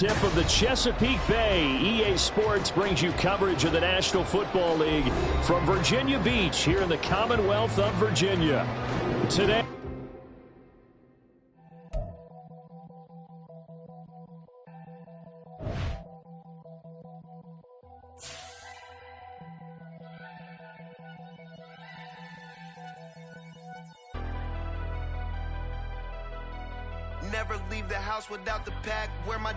Tip of the Chesapeake Bay. EA Sports brings you coverage of the National Football League from Virginia Beach here in the Commonwealth of Virginia. Today, never leave the house without the pack. Where my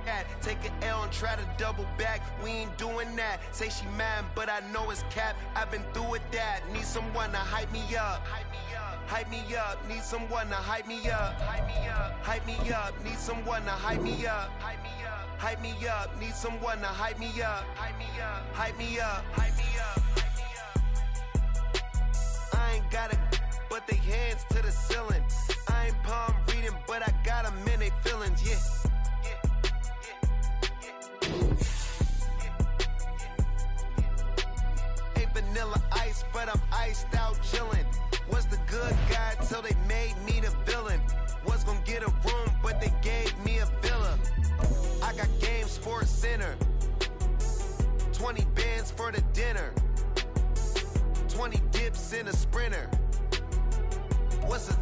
at? Take an L and try to double back. We ain't doing that. Say she mad, but I know it's cap. I've been through with that. Need someone to hype me up. Hype me up. Need someone to hype me up. Hype me up. Need someone to hype me up. Hype me up. Need someone to hype me up. Hype me up. Hype me up. Hype me up. I ain't got it, but they hands to the ceiling. I ain't palm reading, but I got them in they feelings, yeah. Ain't vanilla ice, but I'm iced out chillin'. Was the good guy till they made me the villain. Was gonna get a room, but they gave me a villa. I got game Sports Center. 20 bands for the dinner. 20 dips in a sprinter. What's a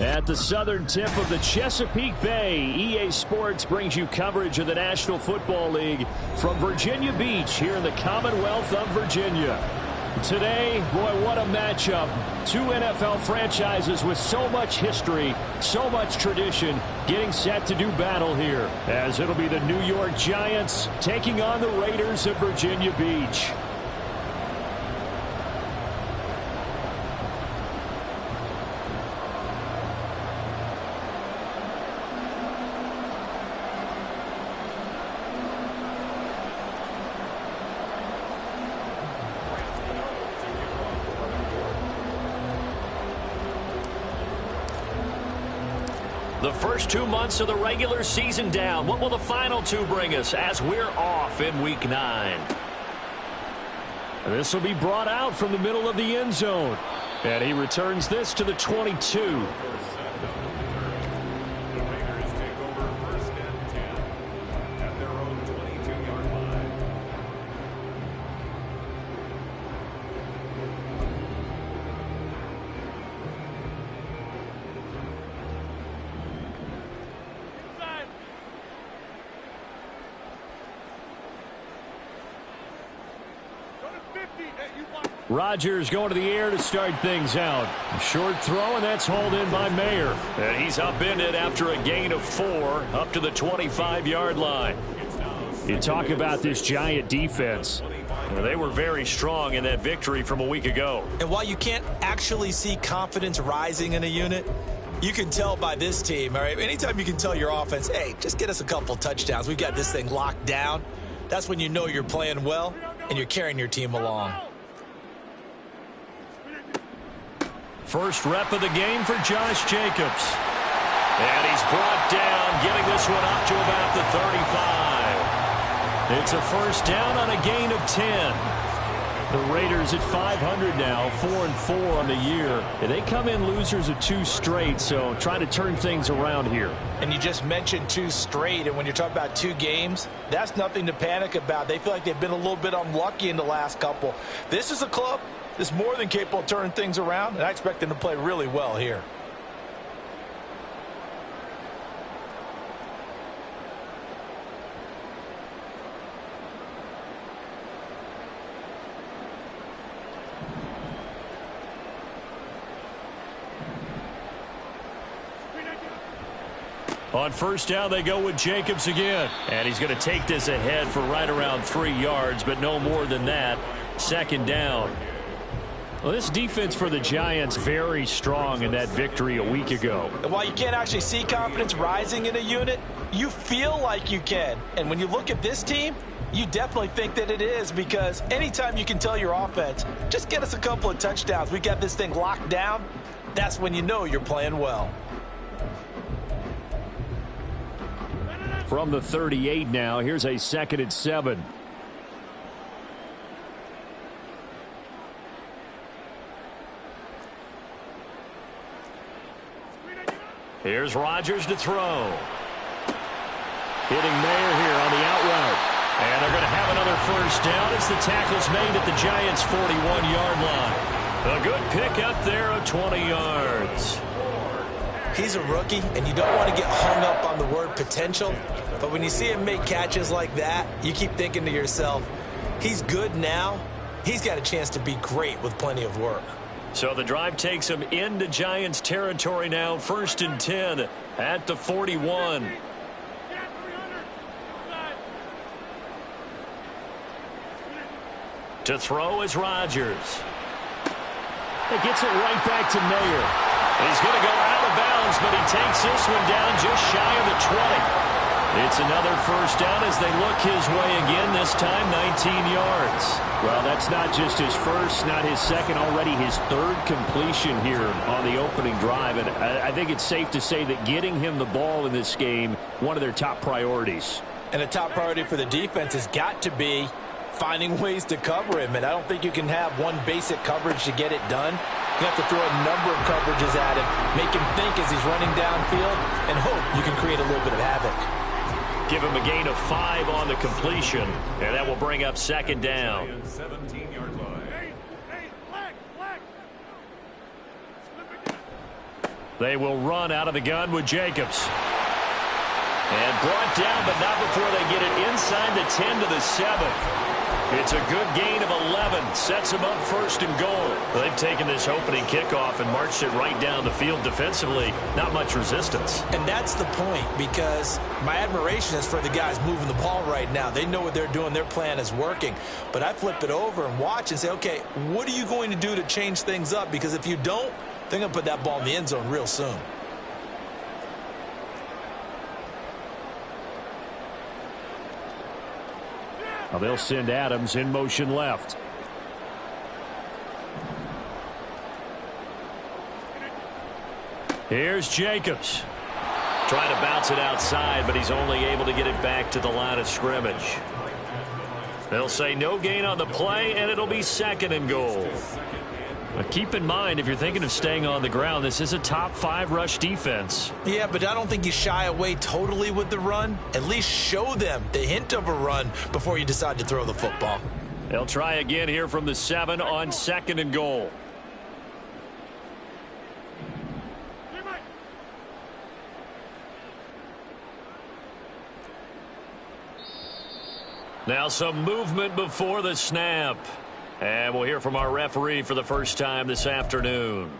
at the southern tip of the Chesapeake Bay, EA Sports brings you coverage of the National Football League from Virginia Beach here in the Commonwealth of Virginia. Today, boy, what a matchup. Two NFL franchises with so much history, so much tradition, getting set to do battle here, as it'll be the New York Giants taking on the Raiders of Virginia Beach. The first 2 months of the regular season down. What will the final two bring us as we're off in Week 9? This will be brought out from the middle of the end zone. And he returns this to the 22. Rodgers going to the air to start things out. Short throw, and that's hauled in by Mayer. And he's upended after a gain of 4 up to the 25-yard line. You talk about this Giant defense. Well, they were very strong in that victory from a week ago. And while you can't actually see confidence rising in a unit, you can tell by this team, all right? Anytime you can tell your offense, hey, just get us a couple touchdowns. We've got this thing locked down. That's when you know you're playing well and you're carrying your team along. First rep of the game for Josh Jacobs. And he's brought down, getting this one up to about the 35. It's a first down on a gain of 10. The Raiders at 500 now, 4-4 on the year. And they come in losers of 2 straight, so trying to turn things around here. And you just mentioned 2 straight, and when you're talking about 2 games, that's nothing to panic about. They feel like they've been a little bit unlucky in the last couple. This is a club that's more than capable of turning things around, and I expect them to play really well here. On first down, they go with Jacobs again. And he's going to take this ahead for right around 3 yards, but no more than that. Second down. Well, this defense for the Giants very strong in that victory a week ago. And while you can't actually see confidence rising in a unit, you feel like you can. And when you look at this team, you definitely think that it is, because anytime you can tell your offense, just get us a couple of touchdowns, we got this thing locked down, that's when you know you're playing well. From the 38 now, here's a 2nd and 7. Here's Rodgers to throw. Hitting Mayer here on the out route. And they're going to have another first down as the tackle's made at the Giants' 41-yard line. A good pickup there of 20 yards. He's a rookie, and you don't want to get hung up on the word potential. But when you see him make catches like that, you keep thinking to yourself, he's good now. He's got a chance to be great with plenty of work. So the drive takes him into Giants territory now. 1st and 10 at the 41. To throw is Rodgers. It gets it right back to Mayer. He's going to go out of bounds, but he takes this one down just shy of the 20. It's another first down as they look his way again, this time 19 yards. Well, that's not just his first, not his second, already his third completion here on the opening drive. And I think it's safe to say that getting him the ball in this game, one of their top priorities. And a top priority for the defense has got to be finding ways to cover him. And I don't think you can have one basic coverage to get it done. You have to throw a number of coverages at him, make him think as he's running downfield, and hope you can create a little bit of havoc. Give him a gain of 5 on the completion, and that will bring up 2nd down. 17-yard line. They will run out of the gun with Jacobs. And brought down, but not before they get it inside the 10 to the 7. It's a good gain of 11. Sets them up 1st and goal. They've taken this opening kickoff and marched it right down the field defensively. Not much resistance. And that's the point, because my admiration is for the guys moving the ball right now. They know what they're doing. Their plan is working. But I flip it over and watch and say, okay, what are you going to do to change things up? Because if you don't, they're going to put that ball in the end zone real soon. Now they'll send Adams in motion left. Here's Jacobs. Trying to bounce it outside, but he's only able to get it back to the line of scrimmage. They'll say no gain on the play, and it'll be 2nd and goal. Now keep in mind, if you're thinking of staying on the ground, this is a top 5 rush defense. Yeah, but I don't think you shy away totally with the run. At least show them the hint of a run before you decide to throw the football. They'll try again here from the 7 on 2nd and goal. Now some movement before the snap. And we'll hear from our referee for the first time this afternoon.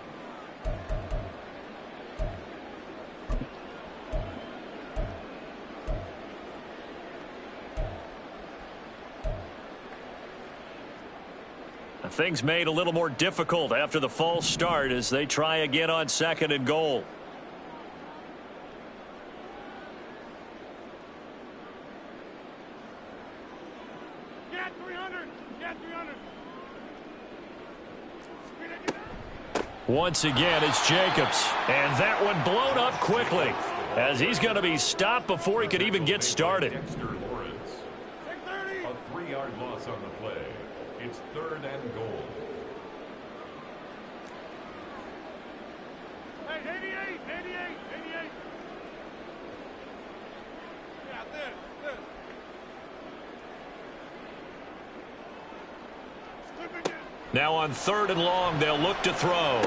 Things made a little more difficult after the false start as they try again on 2nd and goal. Once again, it's Jacobs. And that one blown up quickly as he's going to be stopped before he could even get started. A 3-yard loss on the play. It's 3rd and goal. Hey, 88. Yeah, this. Now on 3rd and long, they'll look to throw.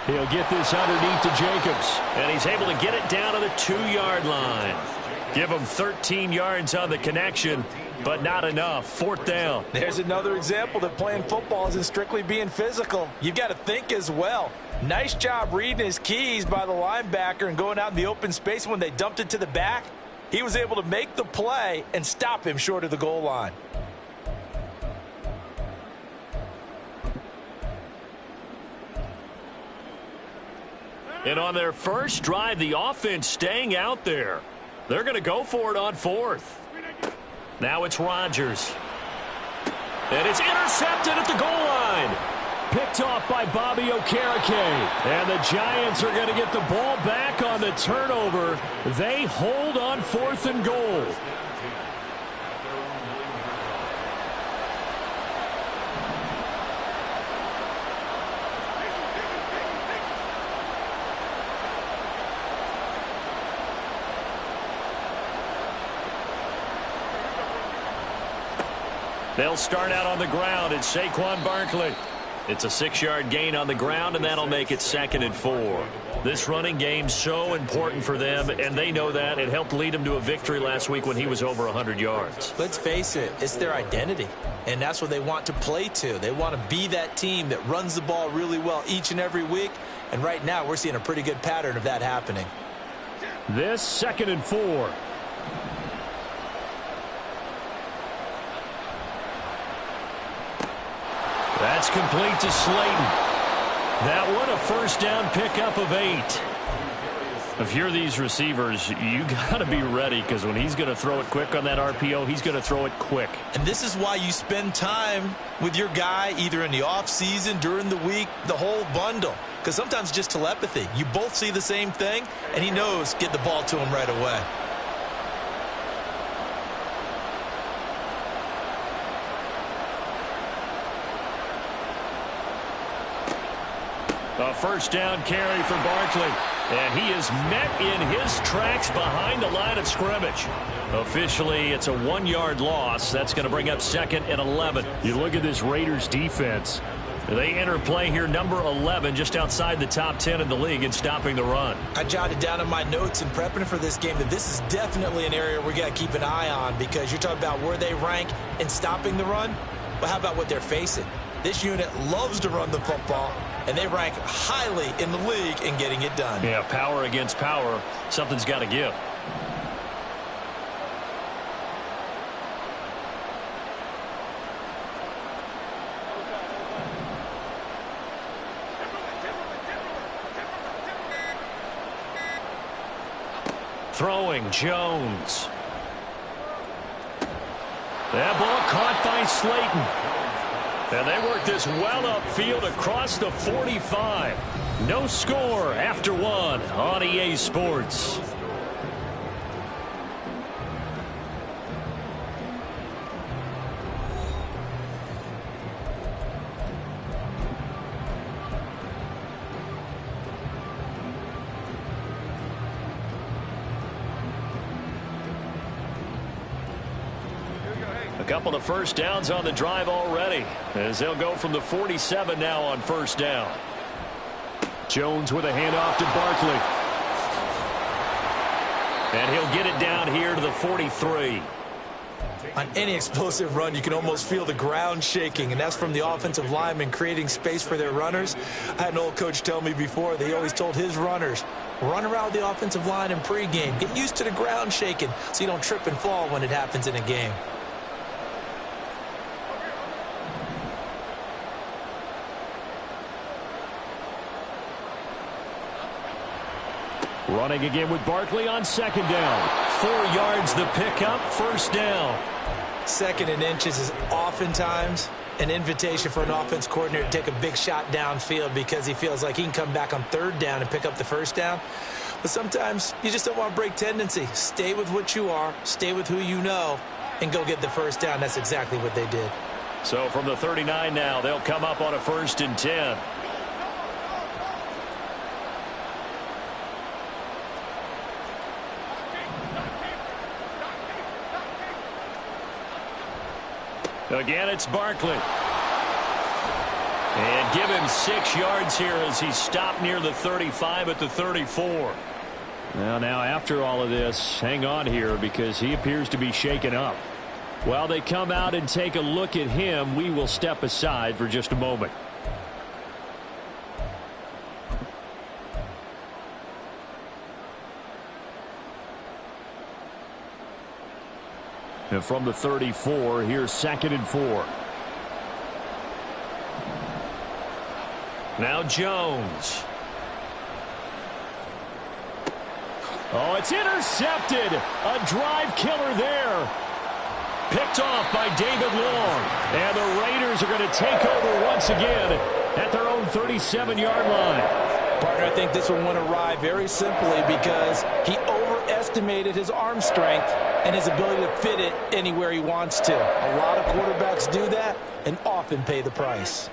He'll get this underneath to Jacobs, and he's able to get it down to the 2-yard line. Give him 13 yards on the connection, but not enough. 4th down. There's another example that playing football isn't strictly being physical. You've got to think as well. Nice job reading his keys by the linebacker and going out in the open space. When they dumped it to the back, he was able to make the play and stop him short of the goal line. And on their first drive, the offense staying out there. They're going to go for it on 4th. Now it's Rodgers. And it's intercepted at the goal line. Picked off by Bobby Okereke. And the Giants are going to get the ball back on the turnover. They hold on 4th and goal. They'll start out on the ground. It's Saquon Barkley. It's a 6-yard gain on the ground, and that'll make it 2nd and 4. This running game's so important for them, and they know that. It helped lead them to a victory last week when he was over 100 yards. Let's face it, it's their identity, and that's what they want to play to. They want to be that team that runs the ball really well each and every week, and right now we're seeing a pretty good pattern of that happening. This 2nd and 4. That's complete to Slayton. That one a first down pickup of 8. If you're these receivers, you got to be ready, because when he's going to throw it quick on that RPO, he's going to throw it quick. And this is why you spend time with your guy either in the offseason, during the week, the whole bundle. Because sometimes just telepathy. You both see the same thing, and he knows get the ball to him right away. A first down carry for Barkley. And he is met in his tracks behind the line of scrimmage. Officially, it's a 1-yard loss. That's going to bring up 2nd and 11. You look at this Raiders defense. They enter play here, number 11, just outside the top 10 in the league in stopping the run. I jotted down in my notes in prepping for this game that this is definitely an area we got to keep an eye on, because you're talking about where they rank in stopping the run. Well, how about what they're facing? This unit loves to run the football, and they rank highly in the league in getting it done. Yeah, power against power. Something's got to give. Throwing, Jones. That ball caught by Slayton. And they work this well upfield across the 45. No score after 1 on EA Sports. A couple of first downs on the drive already, as they'll go from the 47 now on first down. Jones with a handoff to Barkley. And he'll get it down here to the 43. On any explosive run, you can almost feel the ground shaking, and that's from the offensive linemen creating space for their runners. I had an old coach tell me before, they always told his runners, run around the offensive line in pregame. Get used to the ground shaking so you don't trip and fall when it happens in a game. Running again with Barkley on 2nd down. 4 yards the pickup, first down. 2nd and inches is oftentimes an invitation for an offense coordinator to take a big shot downfield because he feels like he can come back on 3rd down and pick up the first down. But sometimes you just don't want to break tendency. Stay with what you are, stay with who you know, and go get the first down. That's exactly what they did. So from the 39 now, they'll come up on a 1st and 10. Again, it's Barkley. And give him 6 yards here as he stopped near the 35 at the 34. Now after all of this, hang on here because he appears to be shaken up. While they come out and take a look at him, we will step aside for just a moment. And from the 34, here's 2nd and 4. Now Jones. Oh, it's intercepted. A drive killer there. Picked off by David Long. And the Raiders are going to take over once again at their own 37-yard line. Partner, I think this one went awry very simply because he overestimated his arm strength and his ability to fit it anywhere he wants to. A lot of quarterbacks do that and often pay the price.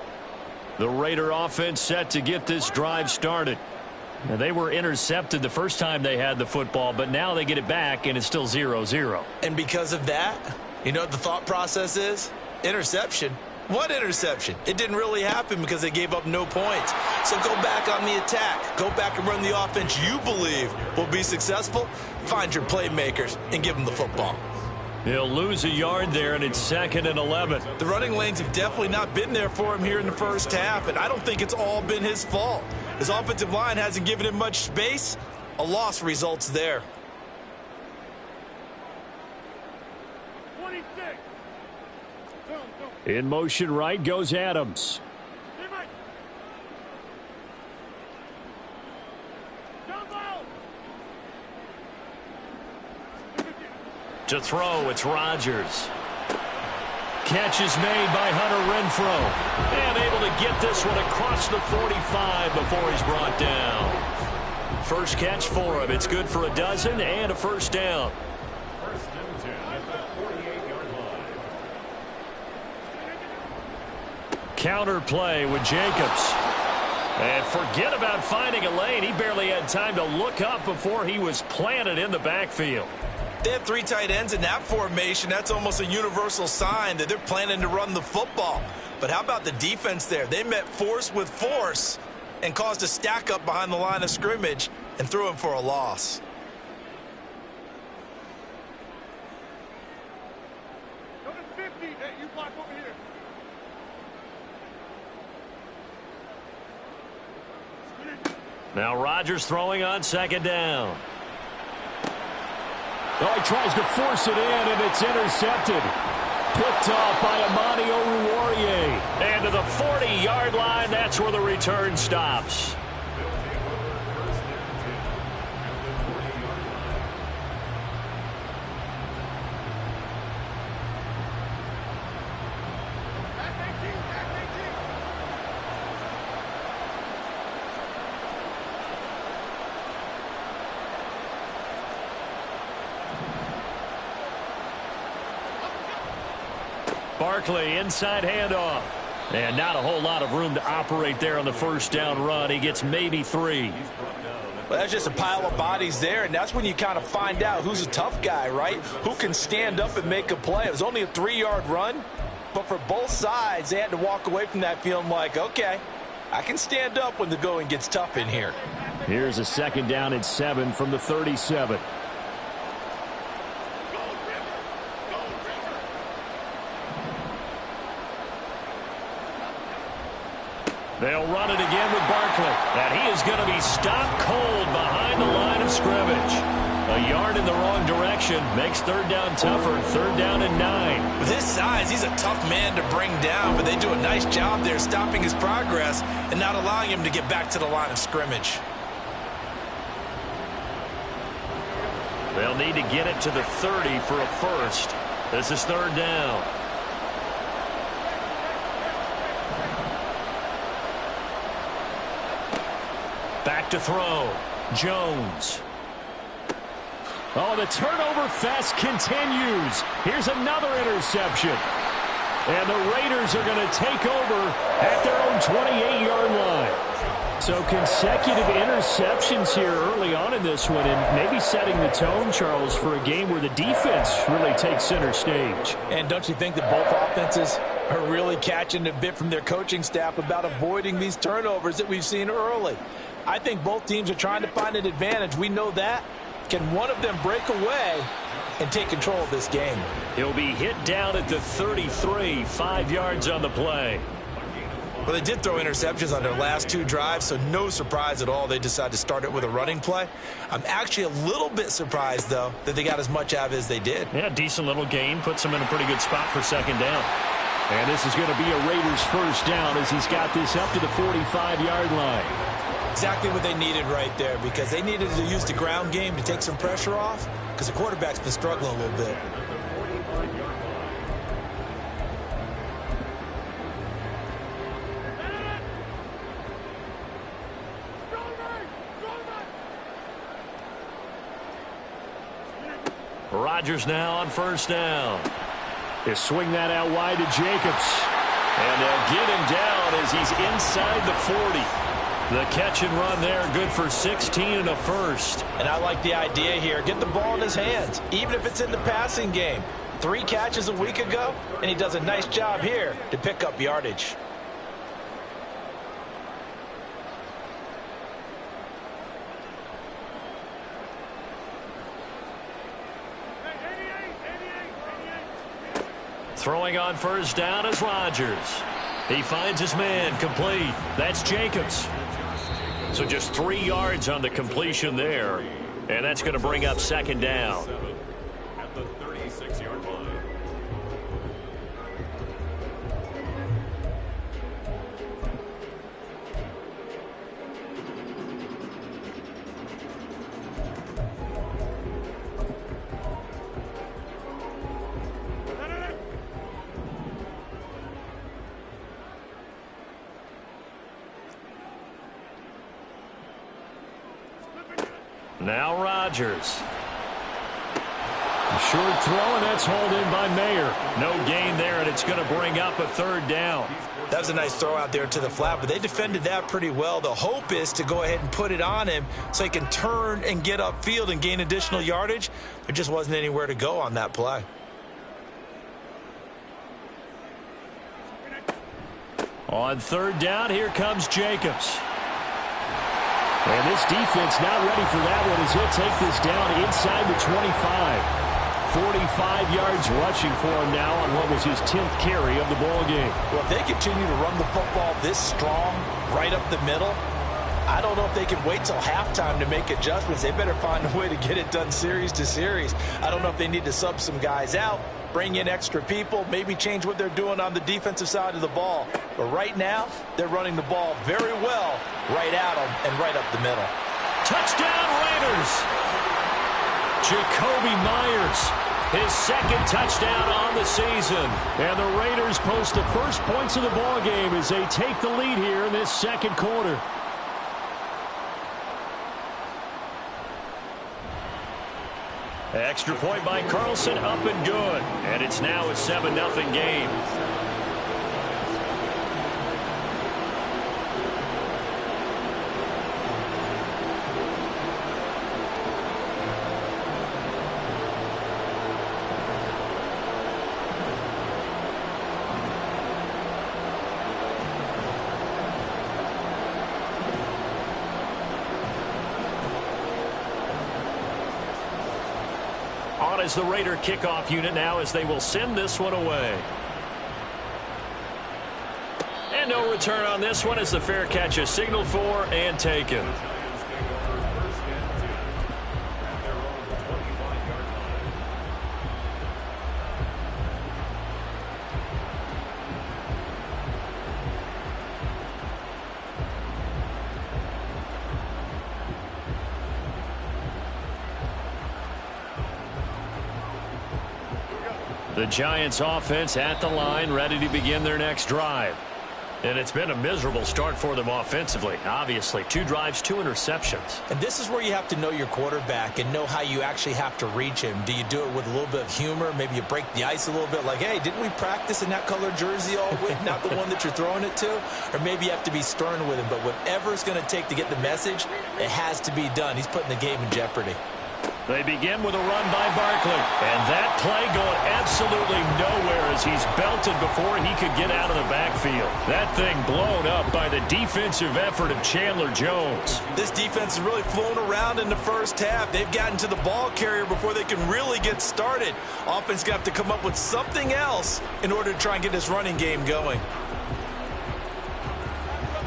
The Raider offense set to get this drive started. Now, they were intercepted the first time they had the football, but now they get it back, and it's still 0-0. And because of that, you know what the thought process is? Interception? What interception? It didn't really happen because they gave up no points. So go back on the attack. Go back and run the offense you believe will be successful. Find your playmakers and give them the football. He'll lose a yard there, and it's 2nd and 11. The running lanes have definitely not been there for him here in the first half, and I don't think it's all been his fault. His offensive line hasn't given him much space. A loss results there. 26. In motion right goes Adams. To throw, it's Rodgers. Catch is made by Hunter Renfrow. And able to get this one across the 45 before he's brought down. First catch for him. It's good for a dozen and a first down. First and 10 at the 48-yard line. Counter play with Jacobs. And forget about finding a lane. He barely had time to look up before he was planted in the backfield. They have 3 tight ends in that formation. That's almost a universal sign that they're planning to run the football. But how about the defense there? They met force with force and caused a stack up behind the line of scrimmage and threw him for a loss. Number 50, hey, you block over here. Now Rodgers throwing on 2nd down. Oh, he tries to force it in, and it's intercepted. Picked off by Amani Oruwariye. And to the 40-yard line, that's where the return stops. Barkley, inside handoff. And not a whole lot of room to operate there on the first down run. He gets maybe 3. Well, that's just a pile of bodies there, and that's when you kind of find out who's a tough guy, right? Who can stand up and make a play. It was only a 3-yard run, but for both sides, they had to walk away from that feeling like, okay, I can stand up when the going gets tough in here. Here's a 2nd down and 7 from the 37. They'll run it again with Barkley. And he is going to be stopped cold behind the line of scrimmage. A yard in the wrong direction makes 3rd down tougher. 3rd down and 9. With his size, he's a tough man to bring down, but they do a nice job there stopping his progress and not allowing him to get back to the line of scrimmage. They'll need to get it to the 30 for a first. This is 3rd down. Back to throw. Jones. Oh, the turnover fest continues. Here's another interception. And the Raiders are going to take over at their own 28-yard line. So consecutive interceptions here early on in this one, and maybe setting the tone, Charles, for a game where the defense really takes center stage. And don't you think that both offenses are really catching a bit from their coaching staff about avoiding these turnovers that we've seen early? I think both teams are trying to find an advantage. We know that. Can one of them break away and take control of this game? He'll be hit down at the 33, 5 yards on the play. Well, they did throw interceptions on their last 2 drives, so no surprise at all they decided to start it with a running play. I'm actually a little bit surprised, though, that they got as much out of it as they did. Yeah, decent little gain. Puts them in a pretty good spot for 2nd down. And this is going to be a Raiders first down as he's got this up to the 45-yard line. Exactly what they needed right there, because they needed to use the ground game to take some pressure off, because the quarterback's been struggling a little bit. Rodgers now on first down. They swing that out wide to Jacobs. And they'll get him down as he's inside the 40. The catch and run there, good for 16 and a first. And I like the idea here. Get the ball in his hands, even if it's in the passing game. 3 catches a week ago, and he does a nice job here to pick up yardage. Throwing on first down is Rodgers. He finds his man, complete. That's Jacobs. So just 3 yards on the completion there. And that's going to bring up second down. At the 36-yard line. Now Rodgers. Short throw, and that's hauled in by Mayer. No gain there, and it's going to bring up a third down. That was a nice throw out there to the flat, but they defended that pretty well. The hope is to go ahead and put it on him so he can turn and get upfield and gain additional yardage. There just wasn't anywhere to go on that play. On third down, here comes Jacobs. And this defense not ready for that one as he'll take this down inside the 25. 45 yards rushing for him now on what was his 10th carry of the ball game. Well, if they continue to run the football this strong right up the middle, I don't know if they can wait till halftime to make adjustments. They better find a way to get it done series to series. I don't know if they need to sub some guys out, bring in extra people, maybe change what they're doing on the defensive side of the ball. But right now, they're running the ball very well right at them and right up the middle. Touchdown Raiders! Jacoby Myers, his second touchdown on the season. And the Raiders post the first points of the ball game as they take the lead here in this second quarter. Extra point by Carlson, up and good. And it's now a 7-0 game. As the Raider kickoff unit now as they will send this one away. And no return on this one as the fair catch is signaled for and taken. The Giants offense at the line, ready to begin their next drive. And it's been a miserable start for them offensively. Obviously, 2 drives, 2 interceptions. And this is where you have to know your quarterback and know how you actually have to reach him. Do you do it with a little bit of humor? Maybe you break the ice a little bit like, hey, didn't we practice in that color jersey all week? Not the one that you're throwing it to? Or maybe you have to be stern with him. But whatever it's going to take to get the message, it has to be done. He's putting the game in jeopardy. They begin with a run by Barkley. And that play going absolutely nowhere as he's belted before he could get out of the backfield. That thing blown up by the defensive effort of Chandler Jones. This defense has really flown around in the first half. They've gotten to the ball carrier before they can really get started. Offense going to have to come up with something else in order to try and get this running game going.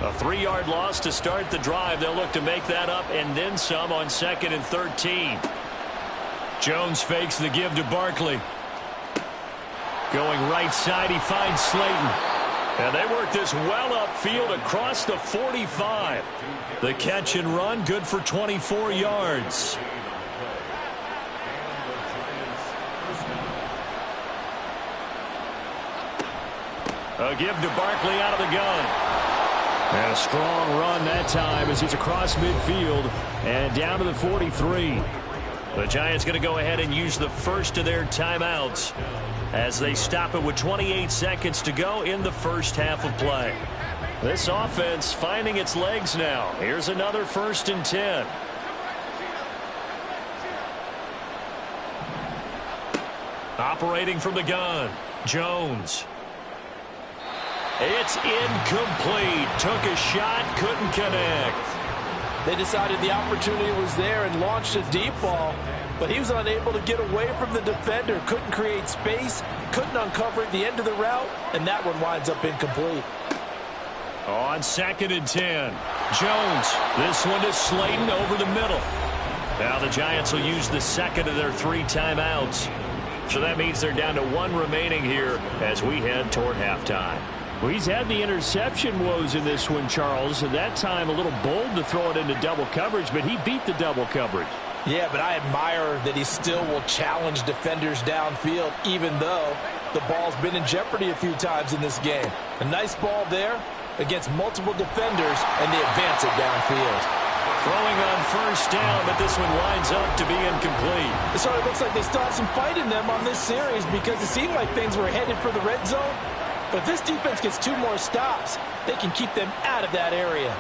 A 3-yard loss to start the drive. They'll look to make that up and then some on 2nd and 13. Jones fakes the give to Barkley. Going right side, he finds Slayton. And they work this well upfield across the 45. The catch and run, good for 24 yards. A give to Barkley out of the gun. And a strong run that time as he's across midfield and down to the 43. The Giants going to go ahead and use the first of their timeouts as they stop it with 28 seconds to go in the first half of play. This offense finding its legs now. Here's another 1st and 10. Operating from the gun, Jones. It's incomplete. Took a shot, couldn't connect. They decided the opportunity was there and launched a deep ball, but he was unable to get away from the defender. Couldn't create space, couldn't uncover at the end of the route, and that one winds up incomplete. On 2nd and 10, Jones. This one to Slayton over the middle. Now the Giants will use the second of their 3 timeouts. So that means they're down to 1 remaining here as we head toward halftime. Well, he's had the interception woes in this one, Charles. At that time, a little bold to throw it into double coverage, but he beat the double coverage. Yeah, but I admire that he still will challenge defenders downfield, even though the ball's been in jeopardy a few times in this game. A nice ball there against multiple defenders, and they advance it downfield. Throwing on 1st down, but this one winds up to be incomplete. So it looks like they still have some fight in them on this series because it seemed like things were headed for the red zone. But if this defense gets 2 more stops, they can keep them out of that area.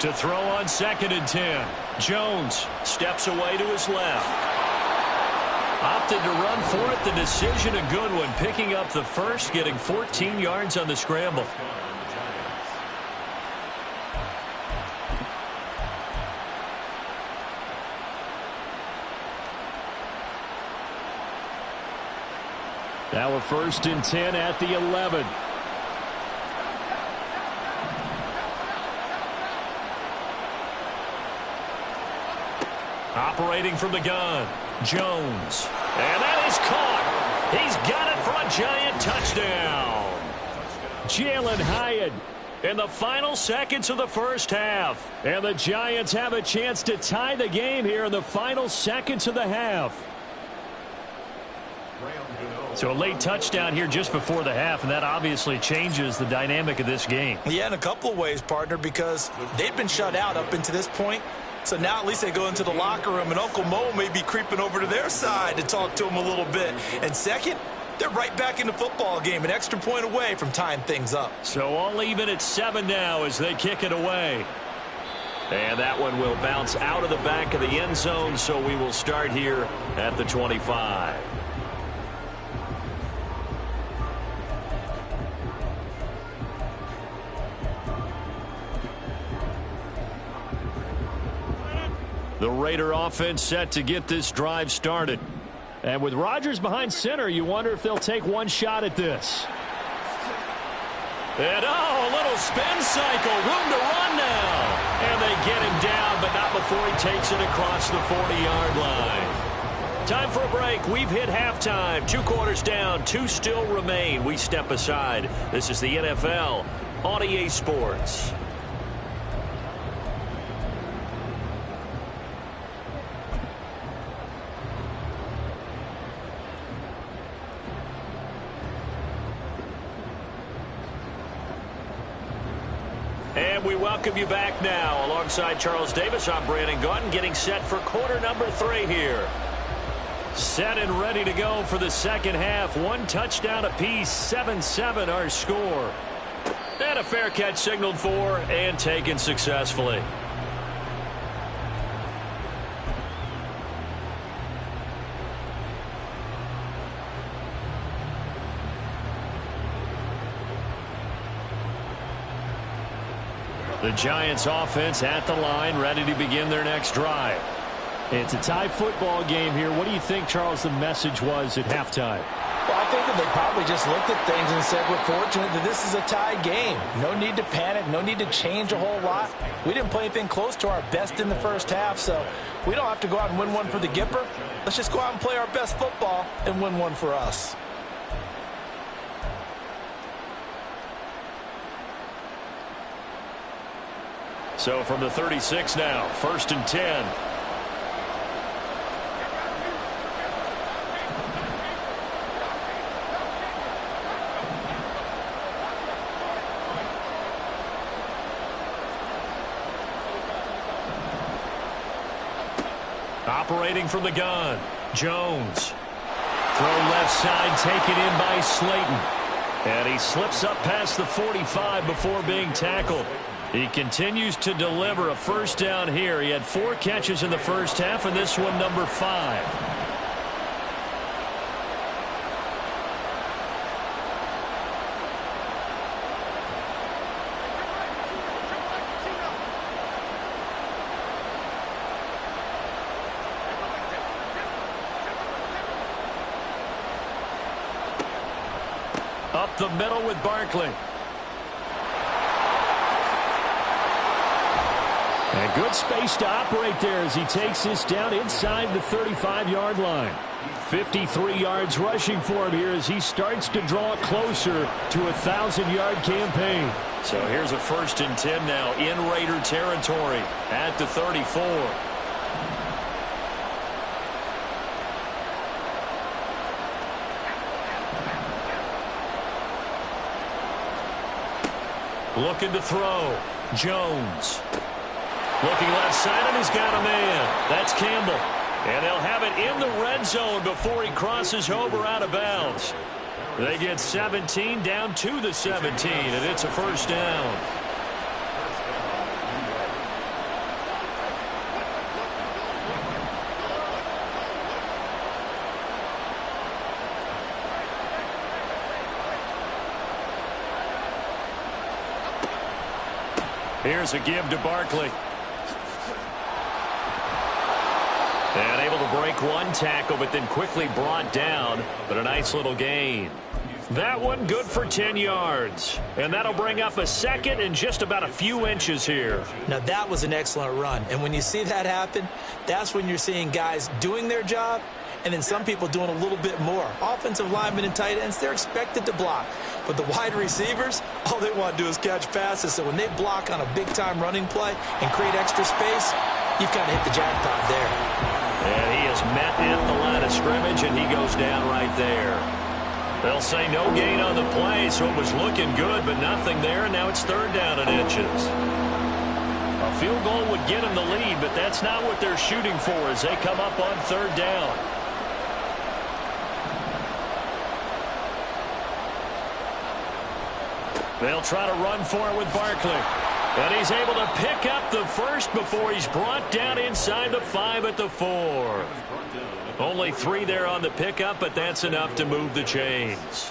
To throw on 2nd and 10, Jones steps away to his left. Opted to run for it. The decision a good one. Picking up the first, getting 14 yards on the scramble. Now a 1st and 10 at the 11. Operating from the gun, Jones. And that is caught. He's got it for a Giant touchdown. Jalen Hyatt in the final seconds of the first half. And the Giants have a chance to tie the game here in the final seconds of the half. So a late touchdown here just before the half, and that obviously changes the dynamic of this game. Yeah, in a couple of ways, partner, because they've been shut out up until this point. So now at least they go into the locker room, and Uncle Mo may be creeping over to their side to talk to him a little bit. And second, they're right back in the football game, an extra point away from tying things up. So all even at 7 now as they kick it away. And that one will bounce out of the back of the end zone, so we will start here at the 25. The Raider offense set to get this drive started. And with Rodgers behind center, you wonder if they'll take one shot at this. And a little spin cycle, room to run now. And they get him down, but not before he takes it across the 40-yard line. Time for a break. We've hit halftime. 2 quarters down, 2 still remain. We step aside. This is the NFL on EA Sports. And we welcome you back now. Alongside Charles Davis, I'm Brandon Gaudin, getting set for quarter number 3 here. Set and ready to go for the second half. 1 touchdown apiece, 7-7 our score. And a fair catch signaled for and taken successfully. The Giants offense at the line, ready to begin their next drive. It's a tie football game here. What do you think, Charles, the message was at halftime? Well, I think that they probably just looked at things and said, we're fortunate that this is a tie game. No need to panic, no need to change a whole lot. We didn't play anything close to our best in the first half, so we don't have to go out and win one for the Gipper. Let's just go out and play our best football and win one for us. So from the 36 now, 1st and 10. Operating from the gun, Jones. Throw left side, taken in by Slayton. And he slips up past the 45 before being tackled. He continues to deliver a first down here. He had 4 catches in the first half, and this one number 5. Up the middle with Barkley. And good space to operate there as he takes this down inside the 35-yard line. 53 yards rushing for him here as he starts to draw closer to a 1,000-yard campaign. So here's a 1st and 10 now in Raider territory at the 34. Looking to throw. Jones. Looking left side, and he's got a man. That's Campbell. And they'll have it in the red zone before he crosses over out of bounds. They get 17 down to the 17, and it's a first down. Here's a give to Barkley. And able to break one tackle, but then quickly brought down. But a nice little gain. That one good for 10 yards. And that'll bring up a 2nd and just about a few inches here. Now, that was an excellent run. And when you see that happen, that's when you're seeing guys doing their job and then some people doing a little bit more. Offensive linemen and tight ends, they're expected to block. But the wide receivers, all they want to do is catch passes. So when they block on a big-time running play and create extra space, you've kind of hit the jackpot there. And he is met at the line of scrimmage, and he goes down right there. They'll say no gain on the play, so it was looking good, but nothing there, and now it's 3rd down and inches. A field goal would get them the lead, but that's not what they're shooting for as they come up on 3rd down. They'll try to run for it with Barkley. And he's able to pick up the first before he's brought down inside the 5 at the 4. Only 3 there on the pickup, but that's enough to move the chains.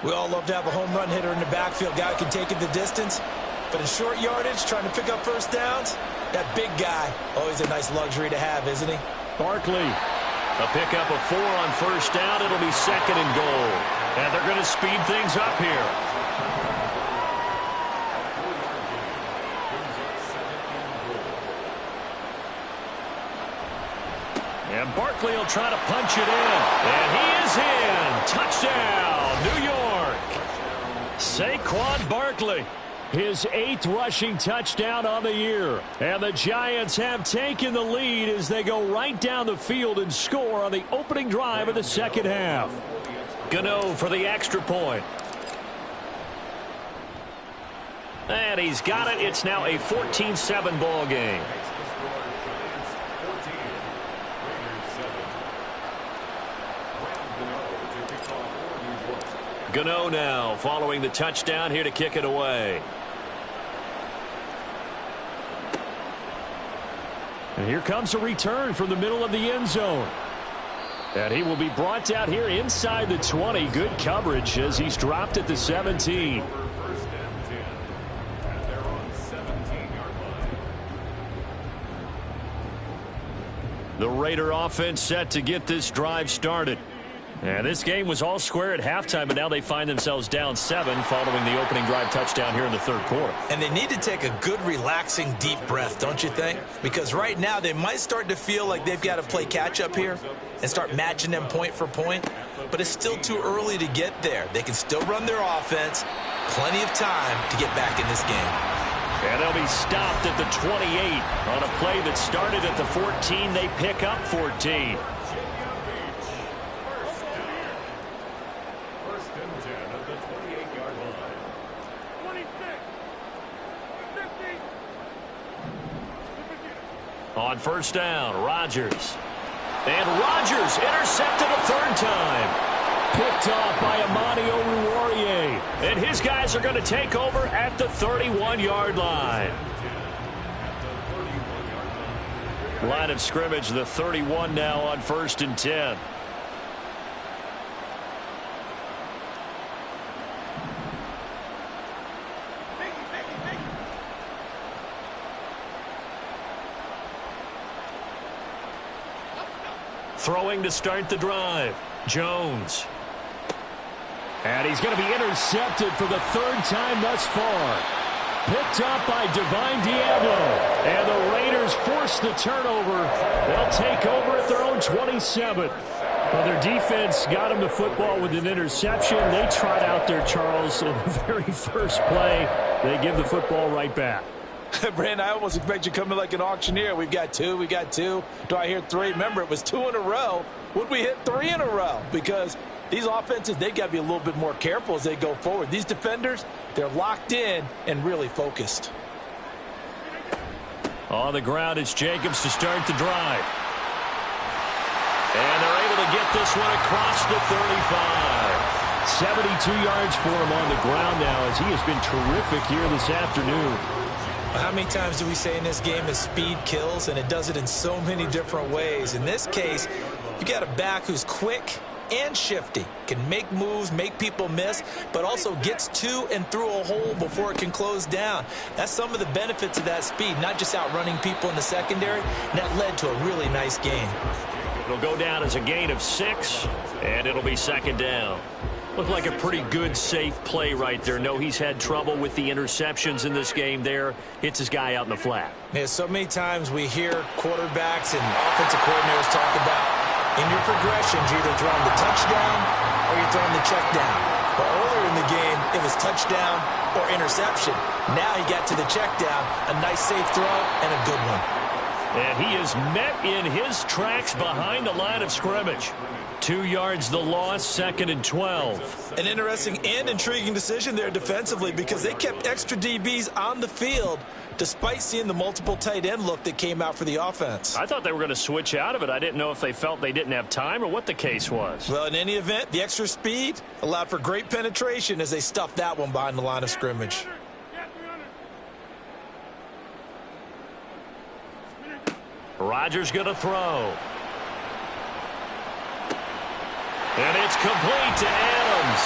We all love to have a home run hitter in the backfield. Guy who can take it the distance. But in short yardage, trying to pick up first downs, that big guy, always a nice luxury to have, isn't he? Barkley, a pickup of 4 on first down. It'll be 2nd and goal. And they're going to speed things up here. And Barkley will try to punch it in. And he is in. Touchdown, New York. Saquon Barkley, his 8th rushing touchdown on the year. And the Giants have taken the lead as they go right down the field and score on the opening drive of the 2nd half. Gano for the extra point. And he's got it. It's now a 14-7 ball game. Gano now following the touchdown here to kick it away. And here comes a return from the middle of the end zone. And he will be brought down here inside the 20. Good coverage as he's dropped at the 17. The Raider offense set to get this drive started. And this game was all square at halftime, but now they find themselves down 7 following the opening drive touchdown here in the 3rd quarter. And they need to take a good, relaxing, deep breath, don't you think? Because right now they might start to feel like they've got to play catch-up here and start matching them point for point. But it's still too early to get there. They can still run their offense. Plenty of time to get back in this game. And they'll be stopped at the 28 on a play that started at the 14. They pick up 14. On first down, Rodgers. And Rodgers intercepted a 3rd time. Picked off by Amani Oruwariye. And his guys are going to take over at the 31-yard line. Line of scrimmage, the 31 now on 1st and 10. Throwing to start the drive. Jones. And he's going to be intercepted for the 3rd time thus far. Picked up by Divine Diablo. And the Raiders force the turnover. They'll take over at their own 27. Well, their defense got them the football with an interception. They trot out there, Charles, on the very first play. They give the football right back. Brandon, I almost expect you coming like an auctioneer. We've got 2, we got 2. Do I hear 3? Remember, it was 2 in a row. Would we hit 3 in a row? Because these offenses, they got to be a little bit more careful as they go forward. These defenders, they're locked in and really focused. On the ground, it's Jacobs to start the drive. And they're able to get this one across the 35. 72 yards for him on the ground now as he has been terrific here this afternoon. How many times do we say in this game that speed kills, and it does it in so many different ways? In this case, you got a back who's quick and shifty, can make moves, make people miss, but also gets to and through a hole before it can close down. That's some of the benefits of that speed, not just outrunning people in the secondary, and that led to a really nice game. It'll go down as a gain of 6, and it'll be 2nd down. Looked like a pretty good, safe play right there. No, he's had trouble with the interceptions in this game there. Hits his guy out in the flat. Yeah, so many times we hear quarterbacks and offensive coordinators talk about in your progressions, you're either throwing the touchdown or you're throwing the check down. But earlier in the game, it was touchdown or interception. Now he got to the check down, a nice safe throw and a good one. And he is met in his tracks behind the line of scrimmage. 2 yards the loss, 2nd and 12. An interesting and intriguing decision there defensively because they kept extra DBs on the field despite seeing the multiple tight end look that came out for the offense. I thought they were going to switch out of it. I didn't know if they felt they didn't have time or what the case was. Well, in any event, the extra speed allowed for great penetration as they stuffed that one behind the line of scrimmage. Rodgers going to throw. And it's complete to Adams.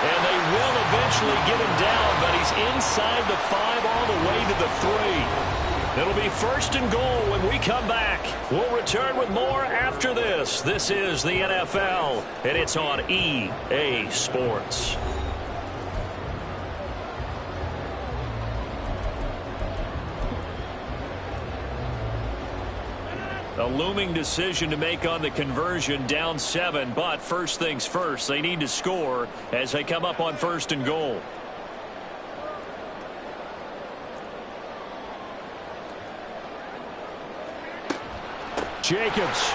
And they will eventually get him down, but he's inside the 5 all the way to the 3. It'll be 1st and goal when we come back. We'll return with more after this. This is the NFL, and it's on EA Sports. A looming decision to make on the conversion, down 7, but first things first, they need to score as they come up on 1st and goal. Jacobs.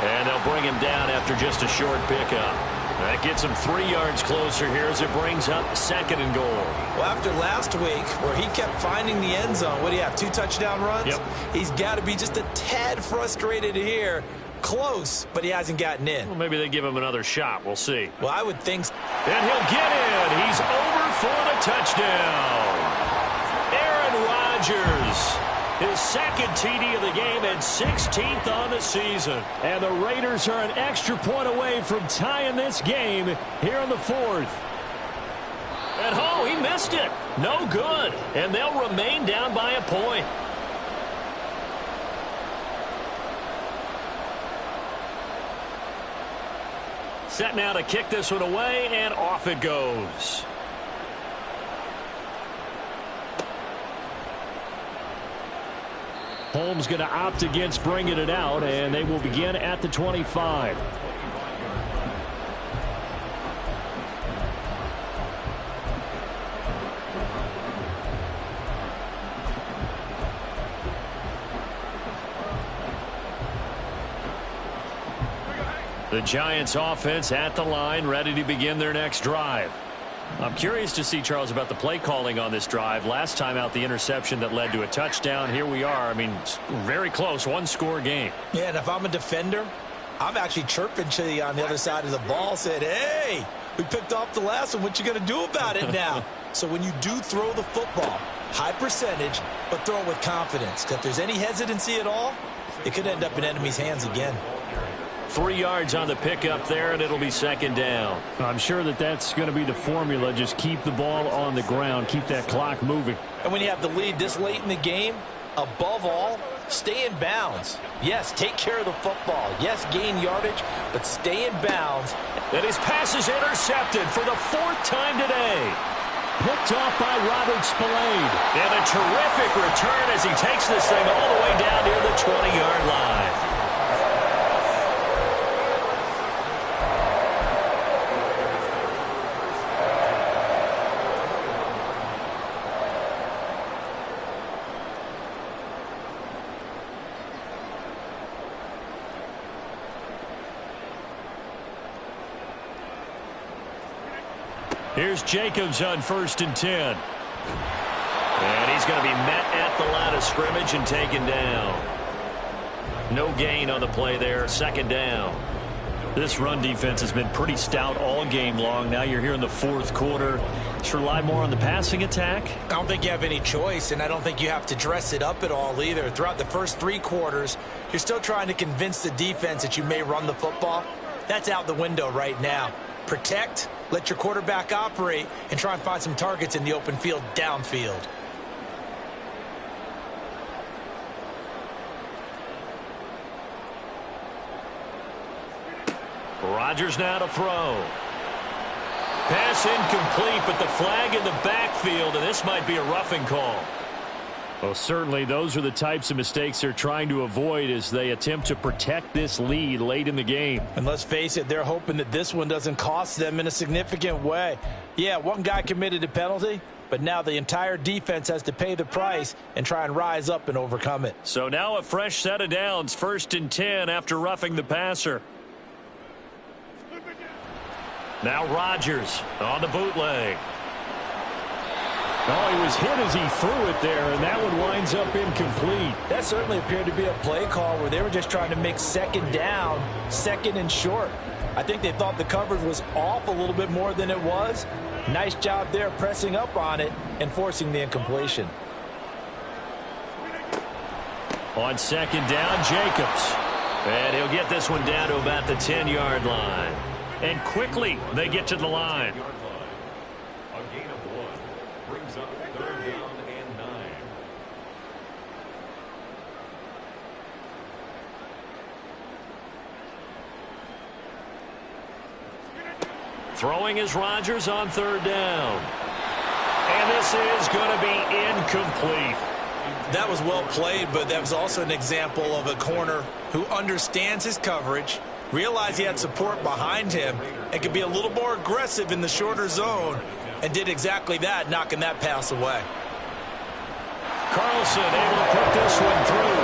And they'll bring him down after just a short pickup. That gets him 3 yards closer here as it brings up 2nd and goal. Well, after last week where he kept finding the end zone, what do you have, 2 touchdown runs? Yep. He's got to be just a tad frustrated here. Close, but he hasn't gotten in. Well, maybe they give him another shot. We'll see. Well, I would think so. And he'll get in. He's over for the touchdown. Aaron Rodgers. His 2nd TD of the game and 16th on the season. And the Raiders are an extra point away from tying this game here in the 4th. And oh, he missed it. No good. And they'll remain down by a point. Set now to kick this one away, and off it goes. Holmes going to opt against bringing it out, and they will begin at the 25. The Giants offense at the line, ready to begin their next drive. I'm curious to see, Charles, about the play calling on this drive. Last time out, the interception that led to a touchdown. Here we are. I mean, very close, 1-score game. Yeah, and if I'm a defender, I'm actually chirping to you on the other side of the ball, said, hey, we picked off the last one. What you going to do about it now? So when you do throw the football, high percentage, but throw it with confidence. Because if there's any hesitancy at all, it could end up in enemy's hands again. 3 yards on the pickup there, and it'll be second down. I'm sure that's going to be the formula. Just keep the ball on the ground. Keep that clock moving. And when you have the lead this late in the game, above all, stay in bounds. Yes, take care of the football. Yes, gain yardage, but stay in bounds. And his pass is intercepted for the 4th time today. Picked off by Robert Spillane. And a terrific return as he takes this thing all the way down near the 20-yard line. Here's Jacobs on 1st and 10. And he's going to be met at the line of scrimmage and taken down. No gain on the play there. 2nd down. This run defense has been pretty stout all game long. Now you're here in the 4th quarter. Should rely more on the passing attack? I don't think you have any choice, and I don't think you have to dress it up at all either. Throughout the first 3 quarters, you're still trying to convince the defense that you may run the football. That's out the window right now. Protect, let your quarterback operate, and try and find some targets in the open field downfield. Rodgers now to throw. Pass incomplete, but the flag in the backfield, and this might be a roughing call. Well, certainly those are the types of mistakes they're trying to avoid as they attempt to protect this lead late in the game. And let's face it, they're hoping that this one doesn't cost them in a significant way. Yeah, one guy committed a penalty, but now the entire defense has to pay the price and try and rise up and overcome it. So now a fresh set of downs, 1st and 10 after roughing the passer. Now Rodgers on the bootleg. Oh, he was hit as he threw it there, and that one winds up incomplete. That certainly appeared to be a play call where they were just trying to make 2nd down, 2nd and short. I think they thought the coverage was off a little bit more than it was. Nice job there pressing up on it and forcing the incompletion. On 2nd down, Jacobs. And he'll get this one down to about the 10-yard line. And quickly they get to the line. A gain of 1 brings up 3rd down and 9. Throwing is Rodgers on 3rd down. And this is going to be incomplete. That was well played, but that was also an example of a corner who understands his coverage, realized he had support behind him, and could be a little more aggressive in the shorter zone, and did exactly that, knocking that pass away. Carlson able to put this one through.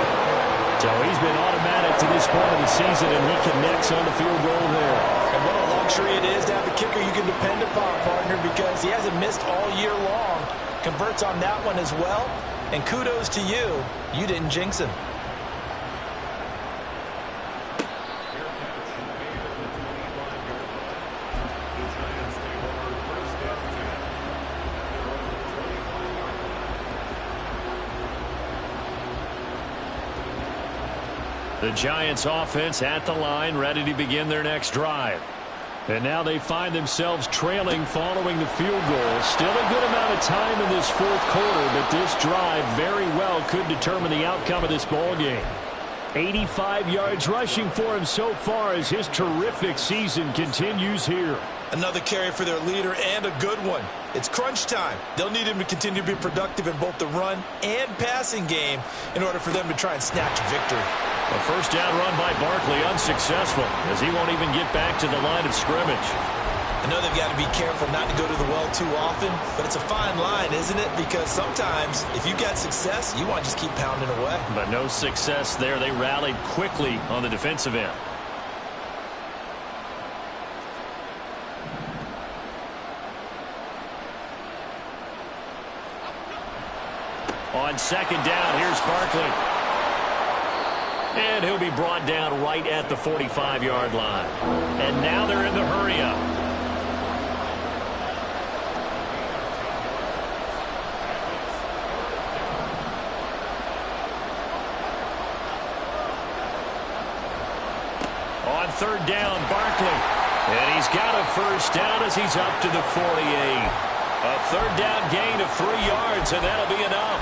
So he's been automatic to this point of the season, and he connects on the field goal there. And what a luxury it is to have a kicker you can depend upon, partner, because he hasn't missed all year long. Converts on that one as well, and kudos to you. You didn't jinx him. The Giants offense at the line, ready to begin their next drive. And now they find themselves trailing following the field goal. Still a good amount of time in this 4th quarter, but this drive very well could determine the outcome of this ball game. 85 yards rushing for him so far as his terrific season continues here. Another carry for their leader and a good one. It's crunch time. They'll need him to continue to be productive in both the run and passing game in order for them to try and snatch victory. A 1st down run by Barkley unsuccessful as he won't even get back to the line of scrimmage. I know they've got to be careful not to go to the well too often, but it's a fine line, isn't it? Because sometimes if you got success, you want to just keep pounding away. But no success there. They rallied quickly on the defensive end. On 2nd down, here's Barkley. And he'll be brought down right at the 45-yard line. And now they're in the hurry-up. On third down, Barkley. And he's got a first down as he's up to the 48. A third down gain of 3 yards, and that'll be enough.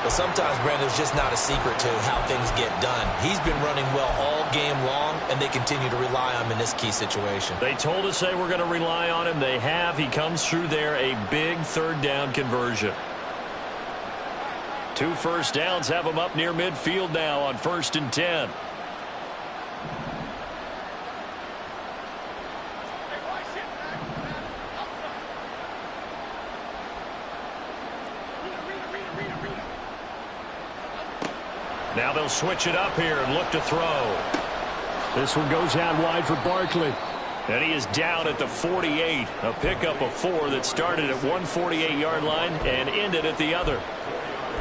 But sometimes, Brandon, it's just not a secret to how things get done. He's been running well all game long, and they continue to rely on him in this key situation. They told us they were going to rely on him. They have. He comes through there, a big third down conversion. 2 first downs have him up near midfield now on 1st and 10. Now they'll switch it up here and look to throw. This one goes out wide for Barkley. And he is down at the 48. A pickup of 4 that started at one 48-yard line and ended at the other.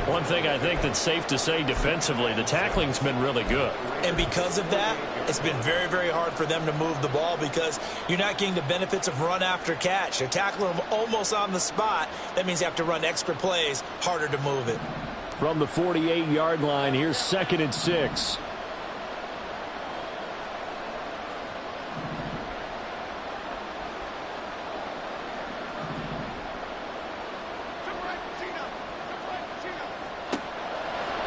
One thing I think that's safe to say defensively, the tackling's been really good. And because of that, it's been very, very hard for them to move the ball because you're not getting the benefits of run after catch. They're tackling them almost on the spot. That means you have to run extra plays, harder to move it. From the 48-yard line, here's 2nd and 6.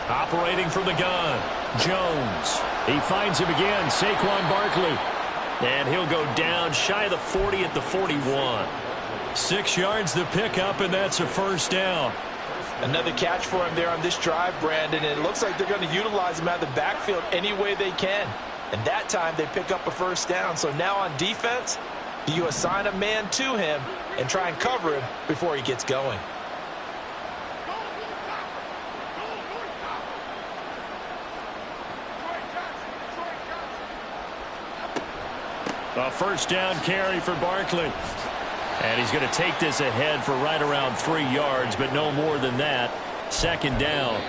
Operating from the gun, Jones. He finds him again, Saquon Barkley. And he'll go down shy of the 40 at the 41. 6 yards the pickup, and that's a first down. Another catch for him there on this drive, Brandon, and it looks like they're going to utilize him out of the backfield any way they can. And that time they pick up a first down. So now on defense, you assign a man to him and try and cover him before he gets going. A first down carry for Barkley. And he's going to take this ahead for right around 3 yards, but no more than that. 2nd down.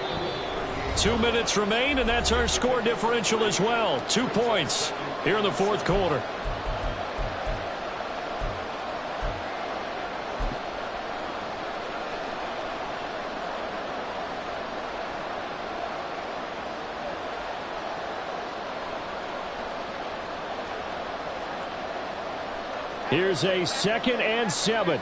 2 minutes remain, and that's our score differential as well. 2 points here in the 4th quarter. Here's a 2nd and 7.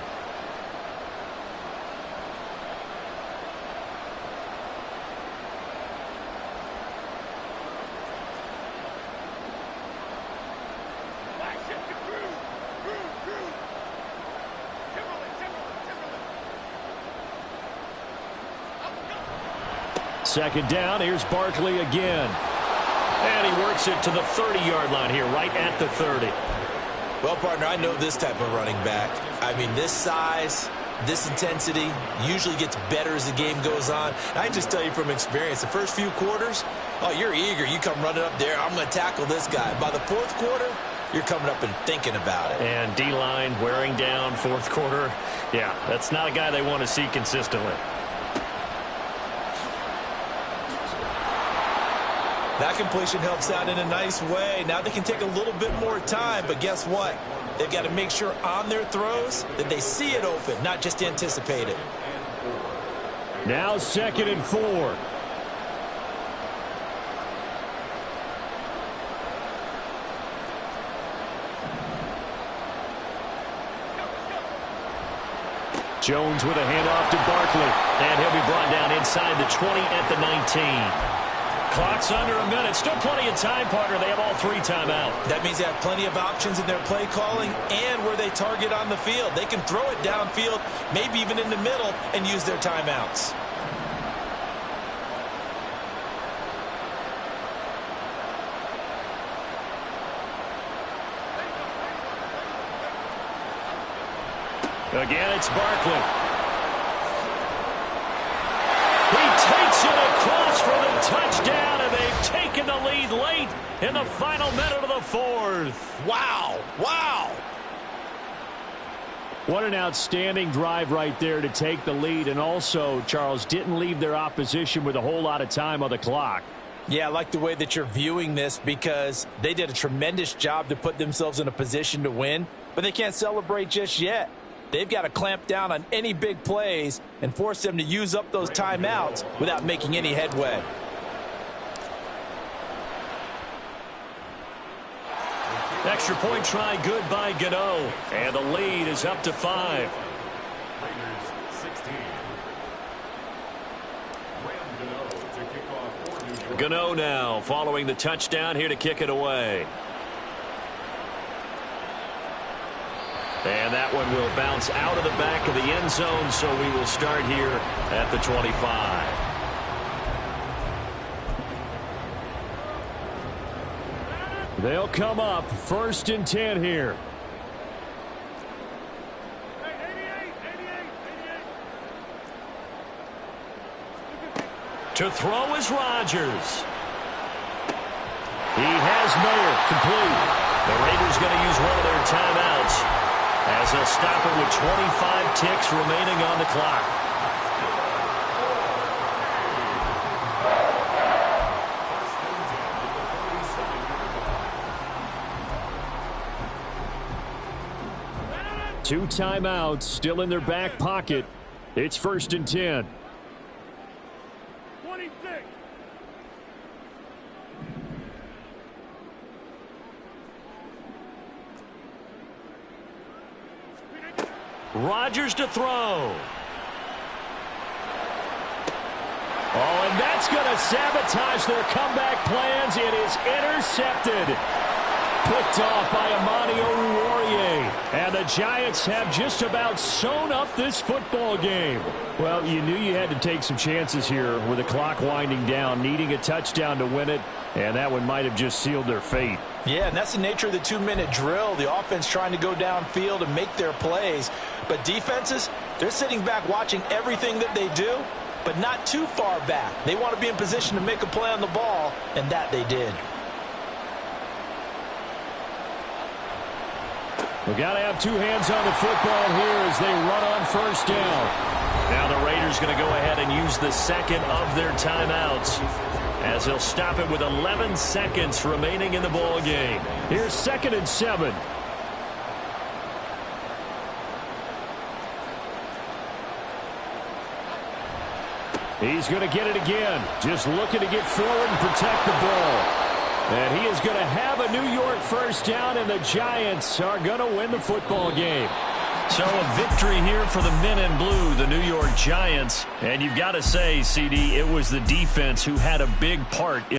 Second down, here's Barkley again. And he works it to the 30-yard line here, right at the 30. Well, partner, I know this type of running back. I mean, this size, this intensity usually gets better as the game goes on. And I can just tell you from experience, the first few quarters, oh, you're eager. You come running up there, I'm going to tackle this guy. By the 4th quarter, you're coming up and thinking about it. And D-line wearing down 4th quarter. Yeah, that's not a guy they want to see consistently. That completion helps out in a nice way. Now they can take a little bit more time, but guess what? They've got to make sure on their throws that they see it open, not just anticipate it. Now 2nd and 4. Jones with a handoff to Barkley. And he'll be brought down inside the 20 at the 19. Clock's under a minute. Still plenty of time, partner. They have all 3 timeouts. That means they have plenty of options in their play calling and where they target on the field. They can throw it downfield, maybe even in the middle, and use their timeouts. Again, it's Barkley. He takes it across for the touchdown, and they've taken the lead late in the final minute of the 4th. Wow. Wow. What an outstanding drive right there to take the lead, and also, Charles, didn't leave their opposition with a whole lot of time on the clock. Yeah, I like the way that you're viewing this because they did a tremendous job to put themselves in a position to win, but they can't celebrate just yet. They've got to clamp down on any big plays and force them to use up those timeouts without making any headway. Extra point try good by Gano. And the lead is up to 5. Raiders 16. Graham Gano to kick off for New York. Gano now following the touchdown here to kick it away. And that one will bounce out of the back of the end zone, so we will start here at the 25. They'll come up 1st and 10 here. To throw is Rodgers. He has Mayer complete. The Raiders going to use one of their timeouts as they'll stop it with 25 ticks remaining on the clock. Two timeouts still in their back pocket. It's 1st and 10. 26. Rodgers to throw. Oh, and that's going to sabotage their comeback plans. It is intercepted. Picked off by Amani Oruwariye. And the Giants have just about sewn up this football game. Well, you knew you had to take some chances here with the clock winding down, needing a touchdown to win it, and that one might have just sealed their fate. Yeah, and that's the nature of the 2-minute drill. The offense trying to go downfield and make their plays. But defenses, they're sitting back watching everything that they do, but not too far back. They want to be in position to make a play on the ball, and that they did. We've got to have two hands on the football here as they run on 1st down. Now the Raiders going to go ahead and use the second of their timeouts as they'll stop it with 11 seconds remaining in the ball game. Here's 2nd and 7. He's going to get it again. Just looking to get forward and protect the ball. And he is going to have a New York 1st down, and the Giants are going to win the football game. So a victory here for the men in blue, the New York Giants. And you've got to say, CD, it was the defense who had a big part in